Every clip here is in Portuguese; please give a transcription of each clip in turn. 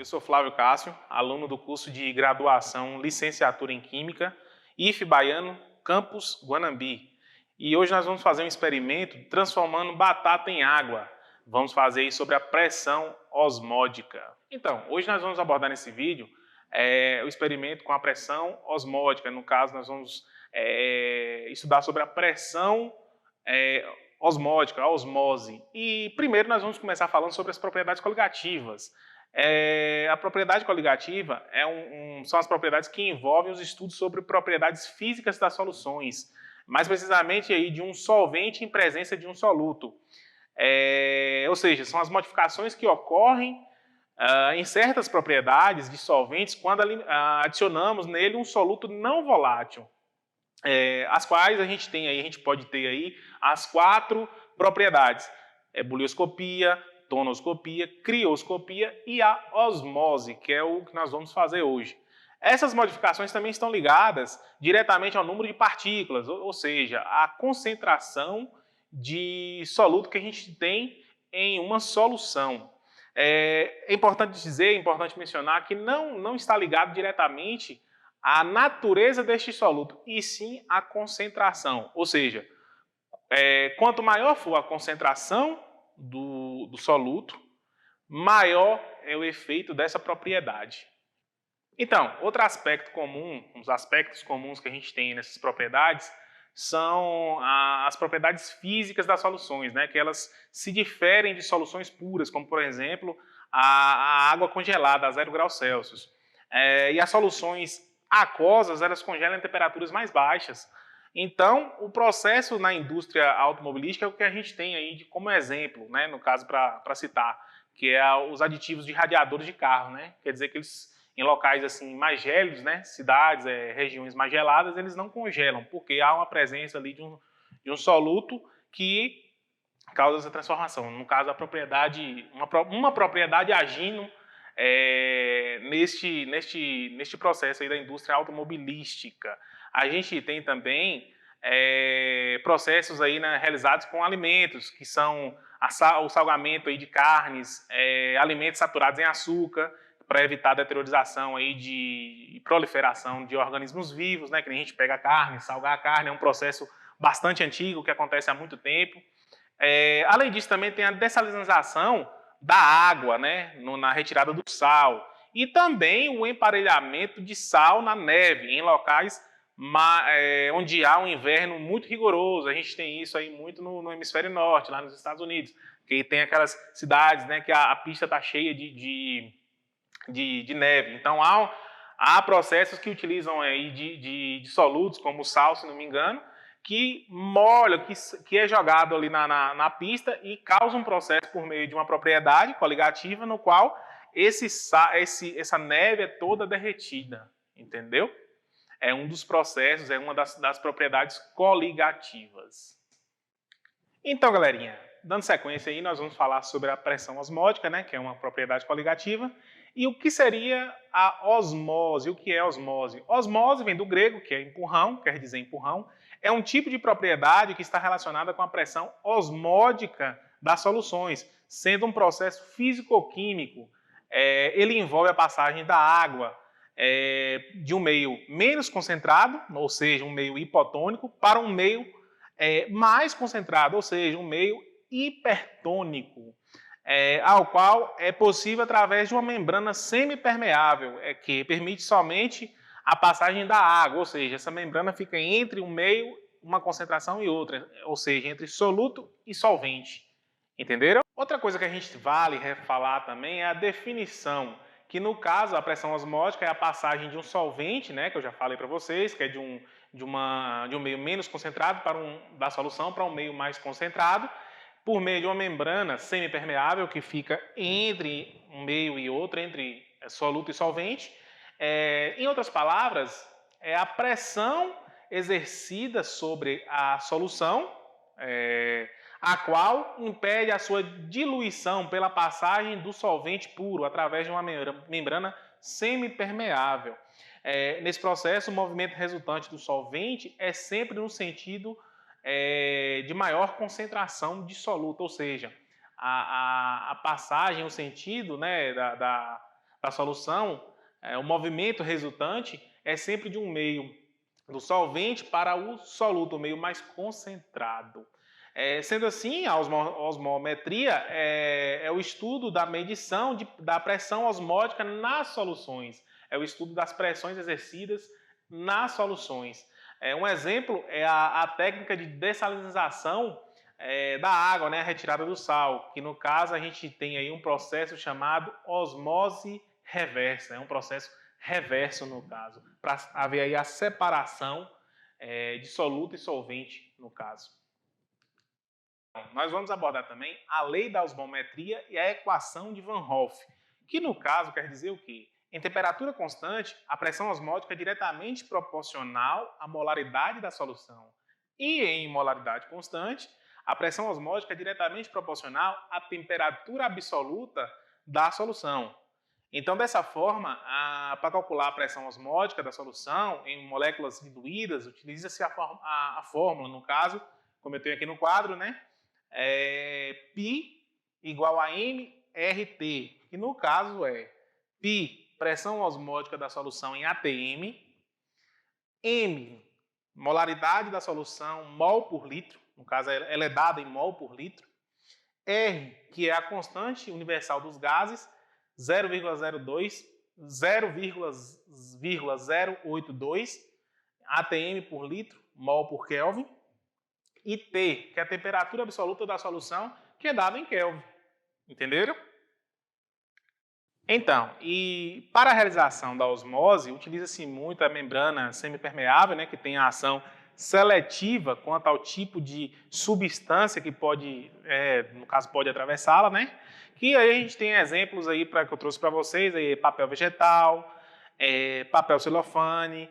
sou Flávio Cássio, aluno do curso de graduação Licenciatura em Química, IF Baiano, Campus Guanambi. E hoje nós vamos fazer um experimento transformando batata em água. Vamos fazer isso sobre a pressão osmótica. Então, hoje nós vamos abordar nesse vídeo o experimento com a pressão osmótica. No caso, nós vamos estudar sobre a pressão osmótica, a osmose. E primeiro nós vamos começar falando sobre as propriedades coligativas. A propriedade coligativa são as propriedades que envolvem os estudos sobre propriedades físicas das soluções, mais precisamente aí de um solvente em presença de um soluto. Ou seja, são as modificações que ocorrem em certas propriedades de solventes quando adicionamos nele um soluto não volátil. As quais a gente pode ter aí as 4 propriedades: bulioscopia, tonoscopia, crioscopia e a osmose, que é o que nós vamos fazer hoje. Essas modificações também estão ligadas diretamente ao número de partículas, ou seja, à concentração de soluto que a gente tem em uma solução. É importante dizer, é importante mencionar que não está ligado diretamente à natureza deste soluto, e sim à concentração. Ou seja, quanto maior for a concentração do soluto, maior é o efeito dessa propriedade. Então, outro aspecto comum, os aspectos comuns que a gente tem nessas propriedades são as propriedades físicas das soluções, né? Que elas se diferem de soluções puras, como por exemplo a água congelada a 0 graus Celsius. E as soluções aquosas, elas congelam em temperaturas mais baixas. Então, o processo na indústria automobilística é o que a gente tem aí como exemplo, né? No caso, para citar, que é os aditivos de radiadores de carro, né? Quer dizer que eles, em locais assim mais gélidos, né, cidades, regiões mais geladas, eles não congelam, porque há uma presença ali de um soluto que causa essa transformação. No caso, a propriedade, uma propriedade agindo neste processo aí da indústria automobilística. A gente tem também processos aí, né, realizados com alimentos, que são o salgamento aí de carnes, alimentos saturados em açúcar, para evitar a deteriorização aí e proliferação de organismos vivos, né, que a gente pega a carne, salgar a carne, é um processo bastante antigo, que acontece há muito tempo. Além disso, também tem a dessalinização da água, né, na retirada do sal, e também o emparelhamento de sal na neve, em locais onde há um inverno muito rigoroso. A gente tem isso aí muito no hemisfério norte, lá nos Estados Unidos, que tem aquelas cidades, né, que a pista está cheia de neve. Então, há processos que utilizam aí de solutos, como o sal, se não me engano, que molha, que é jogado ali na pista e causa um processo por meio de uma propriedade coligativa, no qual essa neve é toda derretida, entendeu? É um dos processos, é uma das propriedades coligativas. Então, galerinha, dando sequência aí, nós vamos falar sobre a pressão osmótica, né, que é uma propriedade coligativa, e o que seria a osmose. O que é osmose? Osmose vem do grego, que é empurrão, quer dizer empurrão. É um tipo de propriedade que está relacionada com a pressão osmótica das soluções, sendo um processo físico-químico. Ele envolve a passagem da água de um meio menos concentrado, ou seja, um meio hipotônico, para um meio mais concentrado, ou seja, um meio hipertônico, ao qual é possível através de uma membrana semipermeável, que permite somente a passagem da água, ou seja, essa membrana fica entre um meio, uma concentração e outra, ou seja, entre soluto e solvente. Entenderam? Outra coisa que a gente vale falar também é a definição, que no caso a pressão osmótica é a passagem de um solvente, né, que eu já falei para vocês, que é de um meio menos concentrado da solução para um meio mais concentrado, por meio de uma membrana semipermeável que fica entre um meio e outro, entre soluto e solvente. Em outras palavras, é a pressão exercida sobre a solução, a qual impede a sua diluição pela passagem do solvente puro através de uma membrana semipermeável. Nesse processo, o movimento resultante do solvente é sempre no sentido de maior concentração de soluto, ou seja, a passagem, o sentido, né, da da solução, o movimento resultante é sempre de um meio do solvente para o soluto, o meio mais concentrado. Sendo assim, a osmometria é o estudo da medição da pressão osmótica nas soluções, é o estudo das pressões exercidas nas soluções. Um exemplo é a técnica de dessalinização da água, né, a retirada do sal, que no caso a gente tem aí um processo chamado osmose reversa, é um processo reverso no caso, para haver aí a separação de soluto e solvente no caso. Nós vamos abordar também a lei da osmometria e a equação de Van Hoff, que no caso quer dizer o quê? Em temperatura constante, a pressão osmótica é diretamente proporcional à molaridade da solução. E em molaridade constante, a pressão osmótica é diretamente proporcional à temperatura absoluta da solução. Então, dessa forma, para calcular a pressão osmótica da solução em moléculas diluídas, utiliza-se a fórmula, no caso, como eu tenho aqui no quadro, né? Π igual a mRT, que no caso é π, pressão osmótica da solução em atm, m, molaridade da solução, mol por litro, no caso ela é dada em mol por litro, R, que é a constante universal dos gases, 0,082 atm por litro, mol por Kelvin, e T, que é a temperatura absoluta da solução, que é dada em Kelvin. Entenderam? Então, e para a realização da osmose, utiliza-se muito a membrana semipermeável, né, que tem a ação seletiva quanto ao tipo de substância que pode, no caso, pode atravessá-la, né? Que aí a gente tem exemplos aí que eu trouxe para vocês, aí, papel vegetal, papel celofane,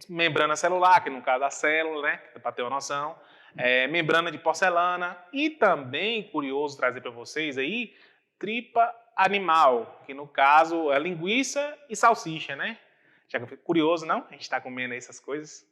membrana celular, que no caso a célula, né, para ter uma noção, membrana de porcelana e também, curioso trazer para vocês aí, tripa animal, que no caso é linguiça e salsicha, né? Já que curioso, não? A gente está comendo aí essas coisas.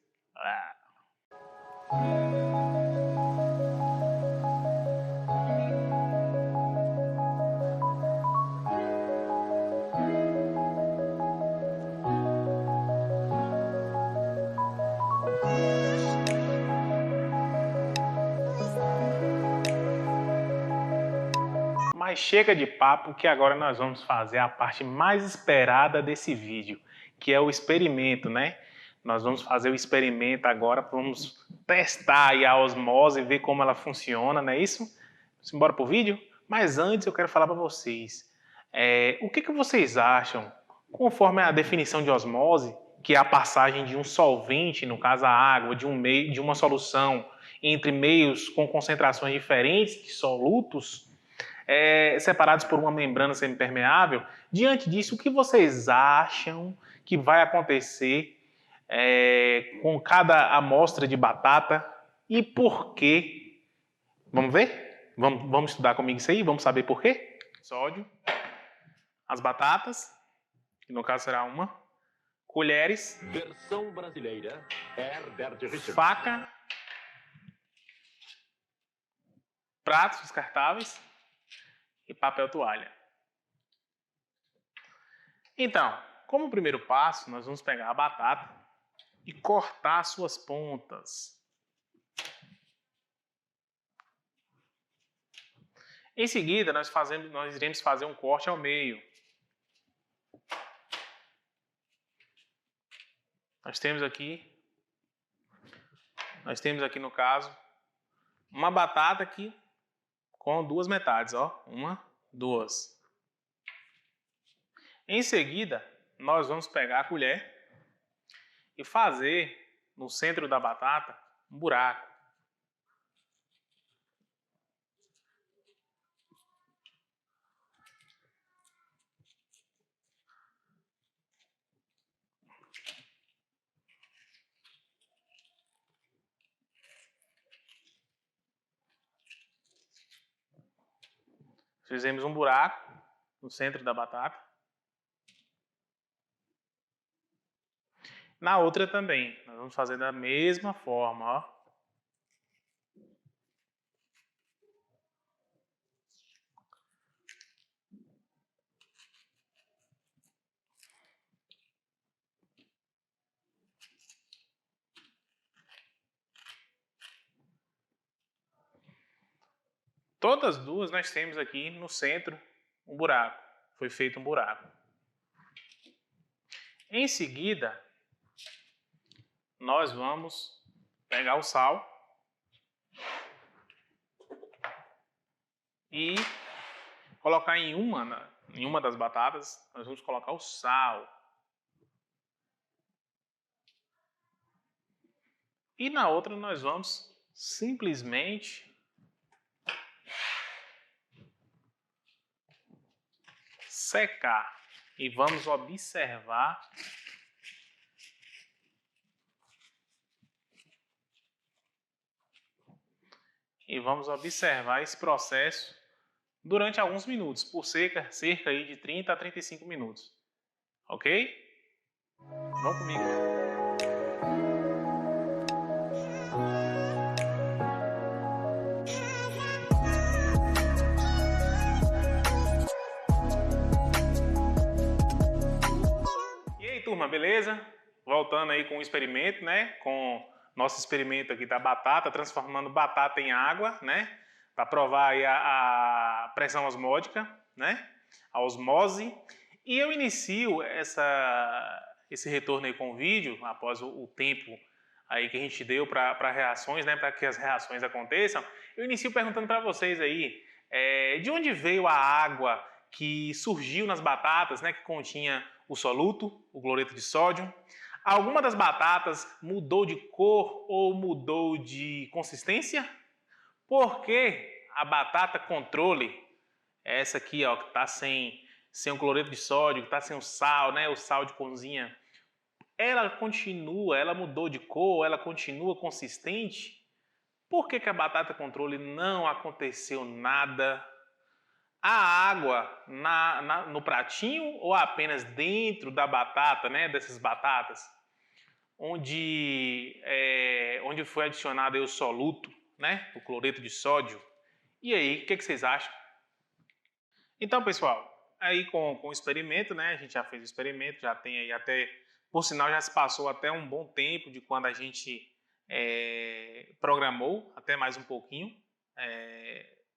Mas chega de papo, que agora nós vamos fazer a parte mais esperada desse vídeo, que é o experimento, né? Nós vamos fazer o experimento agora, vamos testar aí a osmose, ver como ela funciona, não é isso? Vamos embora pro vídeo? Mas antes eu quero falar para vocês, o que vocês acham, conforme a definição de osmose, que é a passagem de um solvente, no caso a água, de uma solução entre meios com concentrações diferentes de solutos, separados por uma membrana semipermeável. Diante disso, o que vocês acham que vai acontecer com cada amostra de batata e por quê? Vamos ver? Vamos estudar comigo isso aí? Vamos saber por quê? Sódio, as batatas, que no caso será uma, colheres, versão brasileira, Herbert Richard, faca, pratos descartáveis e papel toalha. Então, como primeiro passo, nós vamos pegar a batata e cortar suas pontas. Em seguida, nós iremos fazer um corte ao meio. Nós temos aqui no caso, uma batata aqui com duas metades, ó, uma, duas. Em seguida, nós vamos pegar a colher e fazer no centro da batata um buraco. Fizemos um buraco no centro da batata. Na outra também, nós vamos fazer da mesma forma, ó. todas as duas nós temos aqui no centro um buraco. Foi feito um buraco. Em seguida, nós vamos pegar o sal e colocar em uma das batatas, nós vamos colocar o sal. E na outra nós vamos simplesmente secar e vamos observar esse processo durante alguns minutos, por cerca aí de 30 a 35 minutos. Ok? Vão comigo. E aí, turma, beleza? Voltando aí com o experimento, né? Com nosso experimento aqui da batata, transformando batata em água, né? Para provar aí a pressão osmótica, né? A osmose. E eu inicio esse retorno aí com o vídeo, após o tempo aí que a gente deu para reações, né? Para que as reações aconteçam. Eu inicio perguntando para vocês aí, de onde veio a água que surgiu nas batatas, né? Que continha o soluto, o cloreto de sódio. Alguma das batatas mudou de cor ou mudou de consistência? Porque a batata controle, essa aqui, ó, que está sem o cloreto de sódio, que está sem o sal, né, o sal de cozinha, ela mudou de cor, ela continua consistente? Por que a batata controle não aconteceu nada? A água no pratinho ou apenas dentro da batata, né, dessas batatas, onde foi adicionado aí o soluto, né, o cloreto de sódio? E aí, o que vocês acham? Então, pessoal, aí com o experimento, né, a gente já fez o experimento, já tem aí até, por sinal, já se passou até um bom tempo de quando a gente programou, até mais um pouquinho.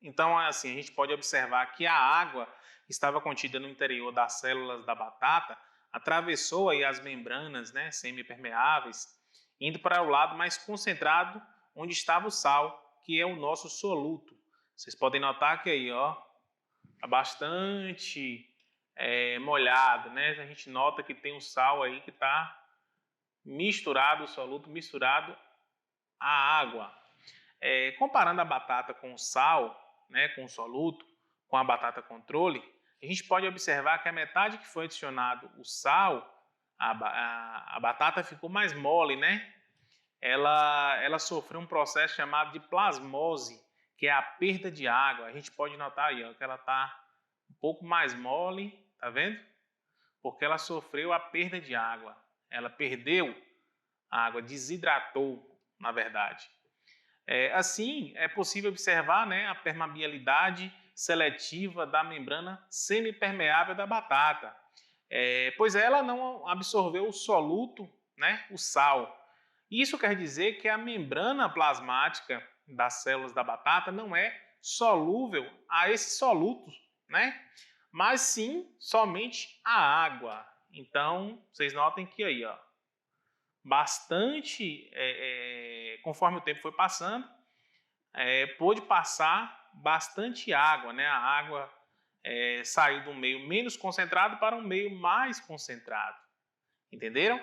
Então, assim, a gente pode observar que a água que estava contida no interior das células da batata atravessou aí as membranas, né, semipermeáveis, indo para o lado mais concentrado, onde estava o sal, que é o nosso soluto. Vocês podem notar que aí, ó, está bastante molhado, né? A gente nota que tem um sal aí que está misturado, o soluto misturado à água. Comparando a batata com o sal, né, com o soluto, com a batata controle, a gente pode observar que a metade que foi adicionado o sal, a batata ficou mais mole, né? Ela sofreu um processo chamado de plasmose, que é a perda de água. A gente pode notar aí, ó, que ela está um pouco mais mole, tá vendo? Porque ela sofreu a perda de água. Ela perdeu a água, desidratou, na verdade. Assim, é possível observar, né, a permeabilidade seletiva da membrana semipermeável da batata, pois ela não absorveu o soluto, né, o sal. Isso quer dizer que a membrana plasmática das células da batata não é solúvel a esses solutos, né? Mas sim somente a água. Então, vocês notem que aí, ó, bastante, conforme o tempo foi passando, pôde passar bastante água, né? A água saiu de um meio menos concentrado para um meio mais concentrado. Entenderam?